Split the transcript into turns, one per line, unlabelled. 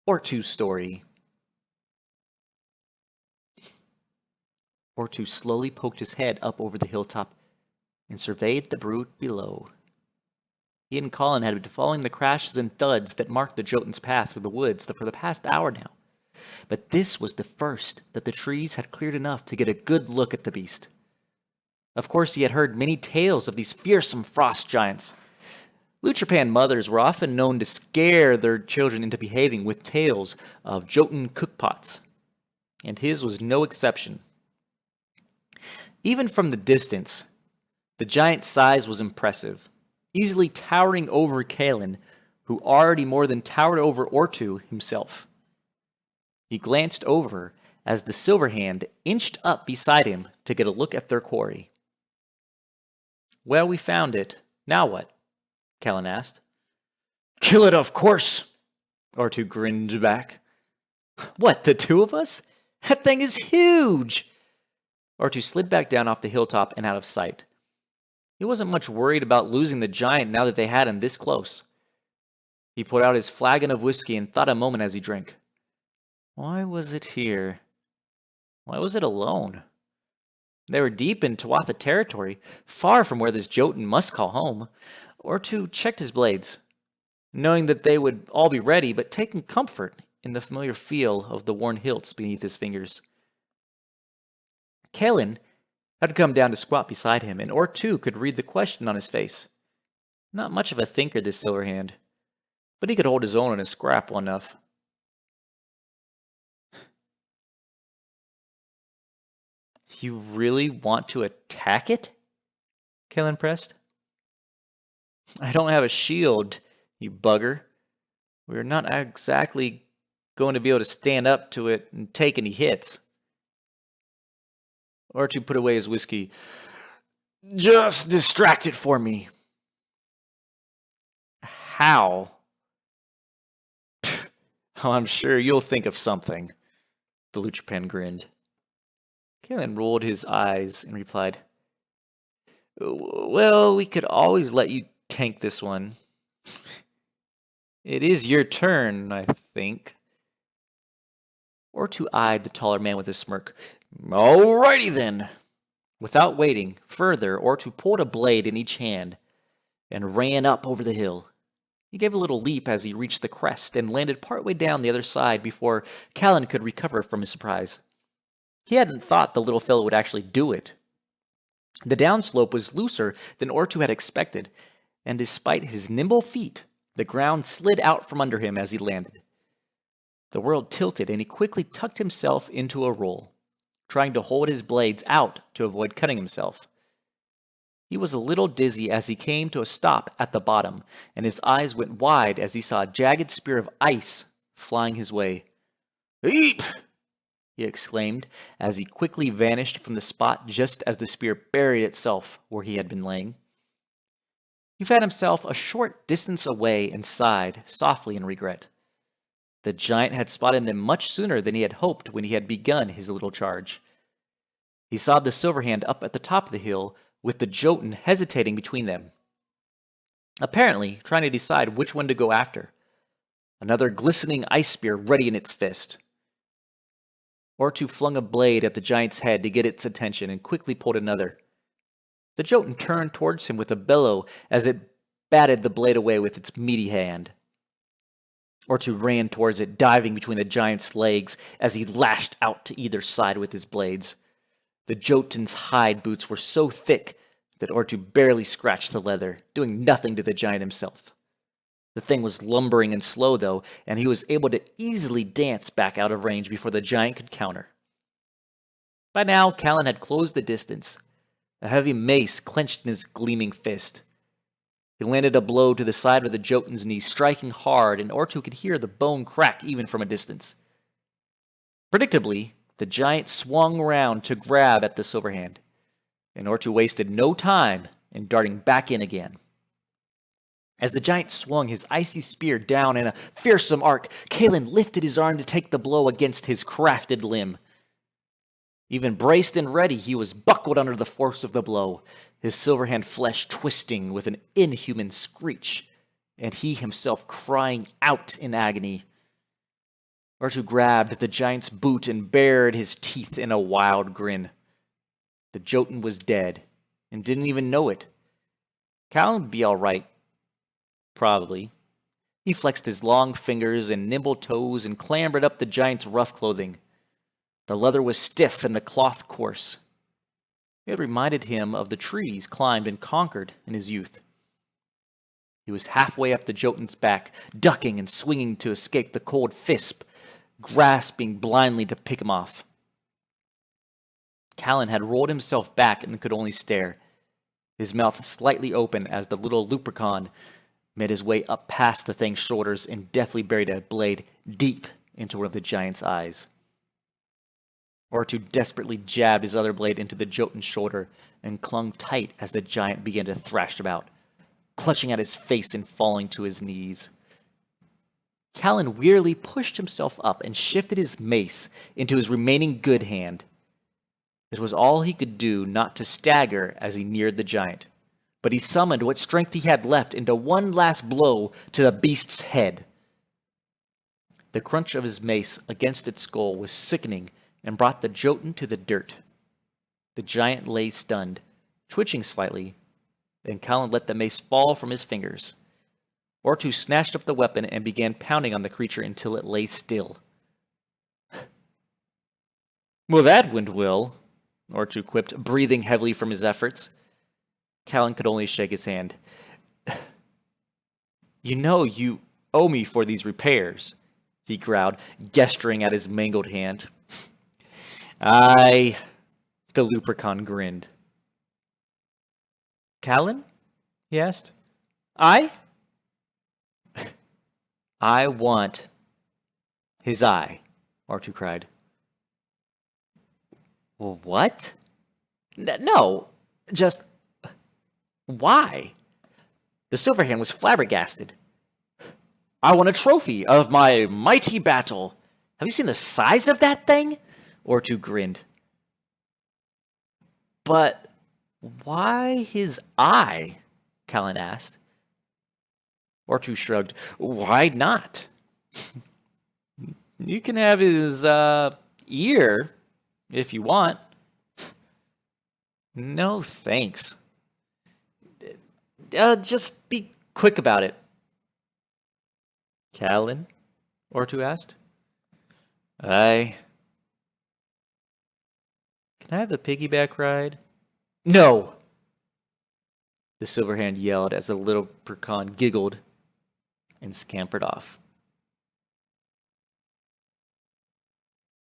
Ortu's story. Ortu slowly poked his head up over the hilltop and surveyed the brute below. He and Colin had been following the crashes and thuds that marked the Jotun's path through the woods for the past hour now, but this was the first that the trees had cleared enough to get a good look at the beast. Of course, he had heard many tales of these fearsome frost giants. Lutrapan mothers were often known to scare their children into behaving with tales of Jotun cookpots, and his was no exception. Even from the distance, the giant's size was impressive, easily towering over Kalin, who already more than towered over Ortu himself. He glanced over as the silver hand inched up beside him to get a look at their quarry. "Well, we found it. Now what?" Kalin asked. "Kill it, of course," Ortu grinned back. "What, the two of us? That thing is huge!" Ortu slid back down off the hilltop and out of sight. He wasn't much worried about losing the giant now that they had him this close. He pulled out his flagon of whiskey and thought a moment as he drank. Why was it here? Why was it alone? They were deep in Tuatha territory, far from where this Jotun must call home. Ortu checked his blades, knowing that they would all be ready, but taking comfort in the familiar feel of the worn hilts beneath his fingers. Kalin had come down to squat beside him, and Ortu could read the question on his face. Not much of a thinker, this Silverhand, but he could hold his own in a scrap well enough. "You really want to attack it?" Kalin pressed. "I don't have a shield, you bugger. We're not exactly going to be able to stand up to it and take any hits." Ortu put away his whiskey. "Just distract it for me." "How?" "Oh, I'm sure you'll think of something." The Lutrapan grinned. Kalin rolled his eyes and replied, "Well, we could always let you tank this one. It is your turn, I think." Ortu eyed the taller man with a smirk. "Alrighty then." Without waiting further, Ortu pulled a blade in each hand and ran up over the hill. He gave a little leap as he reached the crest and landed partway down the other side before Kalin could recover from his surprise. He hadn't thought the little fellow would actually do it. The downslope was looser than Ortu had expected, and despite his nimble feet, the ground slid out from under him as he landed. The world tilted, and he quickly tucked himself into a roll, trying to hold his blades out to avoid cutting himself. He was a little dizzy as he came to a stop at the bottom, and his eyes went wide as he saw a jagged spear of ice flying his way. "Eep!" he exclaimed as he quickly vanished from the spot just as the spear buried itself where he had been laying. He found himself a short distance away and sighed softly in regret. The giant had spotted him much sooner than he had hoped when he had begun his little charge. He saw the Silverhand up at the top of the hill, with the Jotun hesitating between them, apparently trying to decide which one to go after, another glistening ice spear ready in its fist. Ortu flung a blade at the giant's head to get its attention and quickly pulled another. The Jotun turned towards him with a bellow as it batted the blade away with its meaty hand. Ortu ran towards it, diving between the giant's legs as he lashed out to either side with his blades. The Jotun's hide boots were so thick that Ortu barely scratched the leather, doing nothing to the giant himself. The thing was lumbering and slow, though, and he was able to easily dance back out of range before the giant could counter. By now, Kalin had closed the distance, a heavy mace clenched in his gleaming fist. He landed a blow to the side of the Jotun's knee, striking hard, and Ortu could hear the bone crack even from a distance. Predictably, the giant swung around to grab at the Silverhand, and Ortu wasted no time in darting back in again. As the giant swung his icy spear down in a fearsome arc, Kalin lifted his arm to take the blow against his crafted limb. Even braced and ready, he was buckled under the force of the blow, his Silverhand flesh twisting with an inhuman screech, and he himself crying out in agony. Ortu grabbed the giant's boot and bared his teeth in a wild grin. The Jotun was dead, and didn't even know it. Callan would be all right. Probably. He flexed his long fingers and nimble toes and clambered up the giant's rough clothing. The leather was stiff and the cloth coarse. It reminded him of the trees climbed and conquered in his youth. He was halfway up the Jotun's back, ducking and swinging to escape the cold fisp, grasping blindly to pick him off. Callan had rolled himself back and could only stare, his mouth slightly open as the little leprechaun made his way up past the thing's shoulders and deftly buried a blade deep into one of the giant's eyes. Ortu desperately jabbed his other blade into the Jotun's shoulder and clung tight as the giant began to thrash about, clutching at his face and falling to his knees. Callan wearily pushed himself up and shifted his mace into his remaining good hand. It was all he could do not to stagger as he neared the giant, but he summoned what strength he had left into one last blow to the beast's head. The crunch of his mace against its skull was sickening and brought the Jotun to the dirt. The giant lay stunned, twitching slightly. Then Callan let the mace fall from his fingers. Ortu snatched up the weapon and began pounding on the creature until it lay still. "Well, that went well," Ortu quipped, breathing heavily from his efforts. Callan could only shake his hand. "You know you owe me for these repairs," he growled, gesturing at his mangled hand. "Aye," the leprechaun grinned. "Callan?" he asked. "I?" "I want his eye," Ortu cried. "Well, what?" No, just why?" The Silverhand was flabbergasted. "I want a trophy of my mighty battle. Have you seen the size of that thing?" Ortu grinned. "But why his eye?" Callan asked. Ortu shrugged. "Why not? You can have his ear if you want." "No, thanks. Just be quick about it." "Callan?" Ortu asked. "Aye." "Can I have the piggyback ride?" "No!" the Silverhand yelled as the little leprechaun giggled and scampered off.